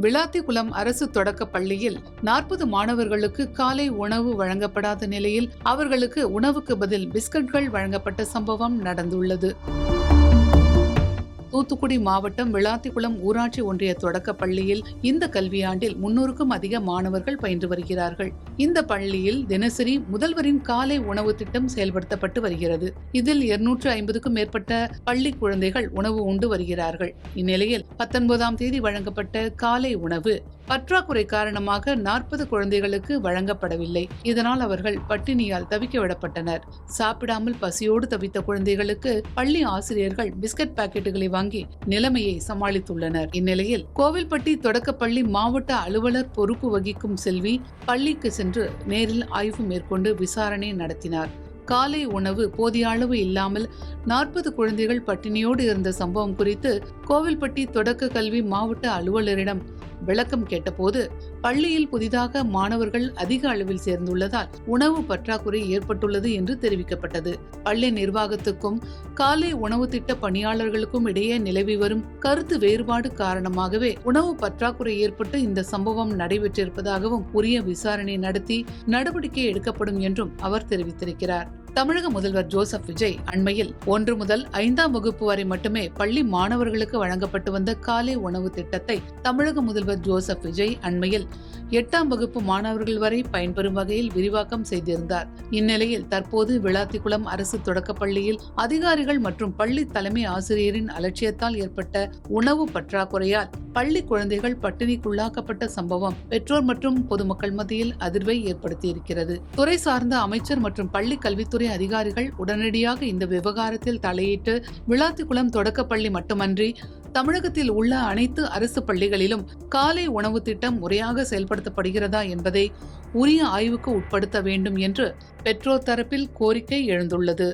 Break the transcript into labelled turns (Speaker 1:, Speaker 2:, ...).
Speaker 1: விளாத்திகுளம் அரசு தொடக்க பள்ளியில் 40 மாணவர்களுக்கு காலை உணவு வழங்கப்படாத நிலையில் அவர்களுக்கு உணவுக்கு பதில் பிஸ்கட்கள் வழங்கப்பட்ட சம்பவம் நடந்துள்ளது. தூத்துக்குடி மாவட்டம் விளாத்திகுளம் ஊராட்சி ஒன்றிய தொடக்க பள்ளியில் இந்த கல்வியாண்டில் 300க்கும் அதிக மாணவர்கள் பயின்று வருகிறார்கள். இந்த பள்ளியில் தினசரி முதல்வரின் காலை உணவு திட்டம் செயல்படுத்தப்பட்டு வருகிறது. இதில் 250க்கும் மேற்பட்ட பள்ளி குழந்தைகள் உணவு உண்டு வருகிறார்கள். இந்நிலையில் 19ஆம் தேதி வழங்கப்பட்ட காலை உணவு பற்றாக்குறை காரணமாக 40 குழந்தைகளுக்கு வழங்கப்படவில்லை. இதனால் அவர்கள் பட்டினியால் தவிக்க விடப்பட்டனர். சாப்பிடாமல் பசியோடு தவித்த குழந்தைகளுக்கு பள்ளி ஆசிரியர்கள் பிஸ்கட் பாக்கெட்டுகளை வாங்கி நிலைமையை சமாளித்துள்ளனர். இந்நிலையில் கோவில்பட்டி தொடக்கப்பள்ளி மாவட்ட அலுவலர் பொறுப்பு வகிக்கும் செல்வி பள்ளிக்கு சென்று நேரில் ஆய்வு மேற்கொண்டு விசாரணை நடத்தினார். காலை உணவு போதிய அளவு இல்லாமல் 40 குழந்தைகள் பட்டினியோடு இருந்த சம்பவம் குறித்து கோவில்பட்டி தொடக்க கல்வி மாவட்ட அலுவலரிடம் விளக்கம் கேட்டபோது, பள்ளியில் புதிதாக மாணவர்கள் அதிக அளவில் சேர்ந்துள்ளதால் உணவு பற்றாக்குறை ஏற்பட்டுள்ளது என்று தெரிவிக்கப்பட்டது. பள்ளி நிர்வாகத்துக்கும் காலை உணவு திட்ட பணியாளர்களுக்கும் இடையே நிலவி வரும் கருத்து வேறுபாடு காரணமாகவே உணவு பற்றாக்குறை ஏற்பட்டு இந்த சம்பவம் நடைபெற்றிருப்பதாகவும் உரிய விசாரணை நடத்தி நடவடிக்கை எடுக்கப்படும் என்றும் அவர் தெரிவித்திருக்கிறார். தமிழக முதல்வர் ஜோசப் விஜய் அண்மையில் 1 முதல் 5ஆம் வகுப்பு வரை மட்டுமே பள்ளி மாணவர்களுக்கு வழங்கப்பட்டு வந்த காலை உணவு திட்டத்தை தமிழக முதல்வர் ஜோசப் விஜய் அண்மையில் 8ஆம் வகுப்பு மாணவர்கள் வரை பயன்பெறும் வகையில் விரிவாக்கம் செய்திருந்தார். இந்நிலையில் தற்போது விளாத்திகுளம் அரசு தொடக்க பள்ளியில் அதிகாரிகள் மற்றும் பள்ளி தலைமை ஆசிரியரின் அலட்சியத்தால் ஏற்பட்ட உணவு பற்றாக்குறையால் பள்ளி குழந்தைகள் பட்டினிக்குள்ளாக்கப்பட்ட சம்பவம் பெற்றோர் மற்றும் பொதுமக்கள் மத்தியில் அதிர்வை ஏற்படுத்தியிருக்கிறது. துறை சார்ந்த அமைச்சர் மற்றும் பள்ளி கல்வித்துறை அதிகாரிகள் உடனடியாக இந்த விவகாரத்தில் தலையிட்டு விளாத்திகுளம் தொடக்கப்பள்ளி மட்டுமன்றி தமிழகத்தில் உள்ள அனைத்து அரசு பள்ளிகளிலும் காலை உணவு திட்டம் முறையாக செயல்படுத்தப்படுகிறதா என்பதை உரிய ஆய்வுக்கு உட்படுத்த வேண்டும் என்று பெற்றோர் தரப்பில் கோரிக்கை எழுந்துள்ளது.